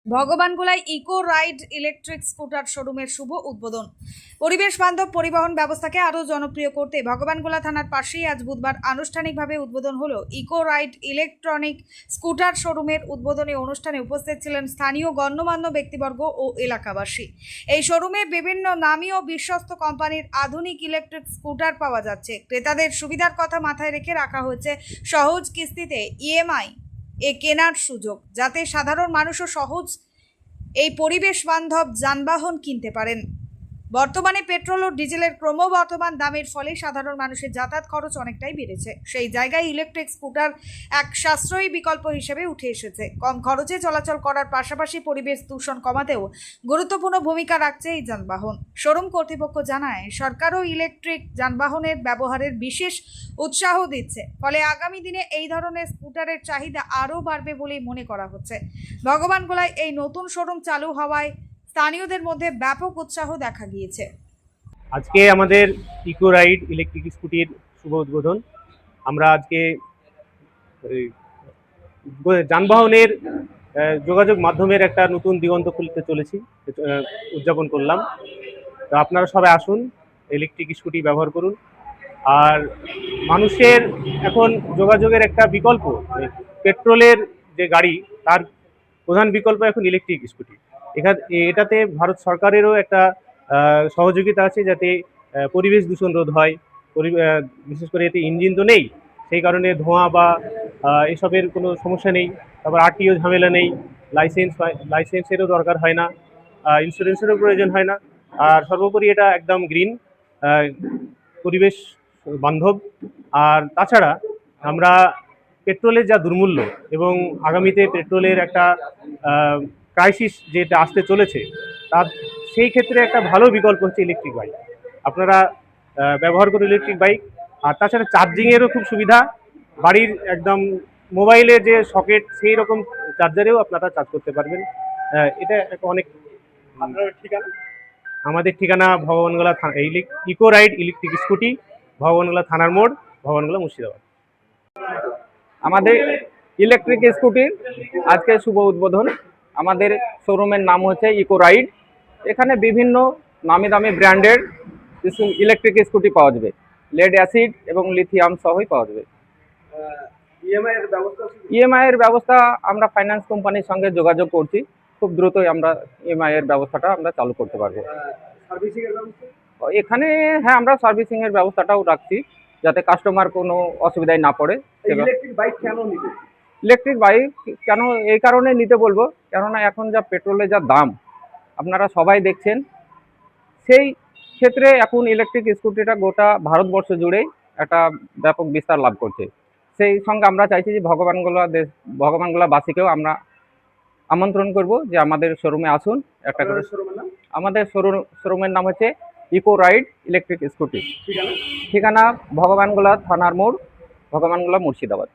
ভগবানগোলায় eco ride electric scooter শোরুমের শুভ উদ্বোধন। পরিবেশ বান্ধব পরিবহন ব্যবস্থাকে আরও জনপ্রিয় করতে ভগবানগোলা থানার পাশেই আজ বুধবার আনুষ্ঠানিকভাবে উদ্বোধন হলো ইকো রাইড ইলেকট্রনিক স্কুটার শোরুমের উদ্বোধনী অনুষ্ঠানে উপস্থিত ছিলেন স্থানীয় গণ্যমান্য ব্যক্তিবর্গ ও এলাকাবাসী। এই শোরুমে বিভিন্ন নামী ও বিশ্বস্ত কোম্পানির আধুনিক ইলেকট্রিক স্কুটার পাওয়া যাচ্ছে। ক্রেতাদের সুবিধার কথা মাথায় রেখে রাখা হয়েছে সহজ কিস্তিতে ইএমআই কেনার সুযোগ, যাতে সাধারণ মানুষও সহজ এই পরিবেশ বান্ধব যানবাহন কিনতে পারেন। বর্তমানে পেট্রোল ও ডিজেলের ক্রমবর্ধমান দামের ফলে সাধারণ মানুষের যাতায়াত খরচ অনেকটাই বেড়েছে। সেই জায়গায় ইলেকট্রিক স্কুটার এক সাশ্রয়ী বিকল্প হিসেবে উঠে এসেছে। কম খরচে চলাচল করার পাশাপাশি পরিবেশ দূষণ কমাতেও গুরুত্বপূর্ণ ভূমিকা রাখছে এই যানবাহন। শোরুম কর্তৃপক্ষ জানায়, সরকারও ইলেকট্রিক যানবাহনের ব্যবহারের বিশেষ উৎসাহ দিচ্ছে, ফলে আগামী দিনে এই ধরনের স্কুটারের চাহিদা আরও বাড়বে বলেই মনে করা হচ্ছে। ভগবানগোলায় এই নতুন শোরুম চালু হওয়ায় স্থানীয়দের মধ্যে ব্যাপক উৎসাহ দেখা গিয়েছে। আজকে আমাদের ইকো রাইড ইলেকট্রিক স্কুটির শুভ উদ্বোধন। আমরা আজকে যানবাহনের যোগাযোগ মাধ্যমের একটা নতুন দিগন্ত খুলতে চলেছি, উদযাপন করলাম। তো আপনারা সবাই আসুন, ইলেকট্রিক স্কুটি ব্যবহার করুন। আর মানুষের এখন যোগাযোগের একটা বিকল্প, পেট্রোলের যে গাড়ি তার প্রধান বিকল্প এখন ইলেকট্রিক স্কুটি। এটাতে ভারত সরকারেরও একটা সহযোগিতা আছে, যাতে পরিবেশ দূষণ রোধ হয়। বিশেষ করে এতে ইঞ্জিন তো নেই, সেই কারণে ধোঁয়া বা এসবের কোনো সমস্যা নেই। তারপর আরটিও ঝামেলা নেই, লাইসেন্সেরও দরকার হয় না, ইন্স্যুরেন্সেরও প্রয়োজন হয় না। আর সর্বোপরি এটা একদম গ্রিন, পরিবেশ বান্ধব। আর তাছাড়া আমরা পেট্রোলের যা দুর্মূল্য এবং আগামীতে পেট্রোলের একটা ক্রাইসিস যেটা আসতে চলেছে, তার সেই ক্ষেত্রে একটা ভালো বিকল্প হচ্ছে ইলেকট্রিক বাইক। আপনারা ব্যবহার করুন ইলেকট্রিক বাইক। আর তাছাড়া চার্জিংয়েরও খুব সুবিধা, বাড়ির একদম মোবাইলের যে সকেট সেই রকম চার্জারেও আপনারা চার্জ করতে পারবেন। এটা অনেক। আমাদের ঠিকানা ভগবানগোলা থানা, eco ride electric scooty, Bhagwangola থানার মোড়, ভগবানগোলা মুর্শিদাবাদ। আমাদের ইলেকট্রিক স্কুটির আজকে শুভ উদ্বোধন। আমাদের শোরুমের নাম হচ্ছে ইকো রাইড। এখানে বিভিন্ন নামি দামি ব্র্যান্ডের ইলেকট্রিক স্কুটি পাওয়া যাবে, লেড অ্যাসিড এবং লিথিয়াম সহই পাওয়া যাবে। ইএমআই এর ব্যবস্থা আমরা ফাইন্যান্স কোম্পানির সঙ্গে যোগাযোগ করছি, খুব দ্রুতই আমরা ইএমআই এর ব্যবস্থাটা আমরা চালু করতে পারবো। এখানে হ্যাঁ, আমরা সার্ভিসিং এর ব্যবস্থাটাও রাখছি, যাতে কাস্টমার কোনো অসুবিধায় না পড়ে। ইলেকট্রিক বাইক কেন নিতে? ইলেকট্রিক বাইক কেন এই কারণে নিতে বলবো, কেননা এখন যা পেট্রোলের যা দাম আপনারা সবাই দেখছেন, সেই ক্ষেত্রে এখন ইলেকট্রিক স্কুটিটা গোটা ভারতবর্ষ জুড়েই একটা ব্যাপক বিস্তার লাভ করছে। সেই সঙ্গে আমরা চাইছি যে ভগবানগোলাবাসীকেও আমরা আমন্ত্রণ করব যে আমাদের শোরুমে আসুন। একটা করে আমাদের শোরুমের নাম হচ্ছে ইকো রাইড ইলেকট্রিক স্কুটি। ঠিকানা ভগবানগোলা থানার মোড়, ভগবানগোলা মুর্শিদাবাদ।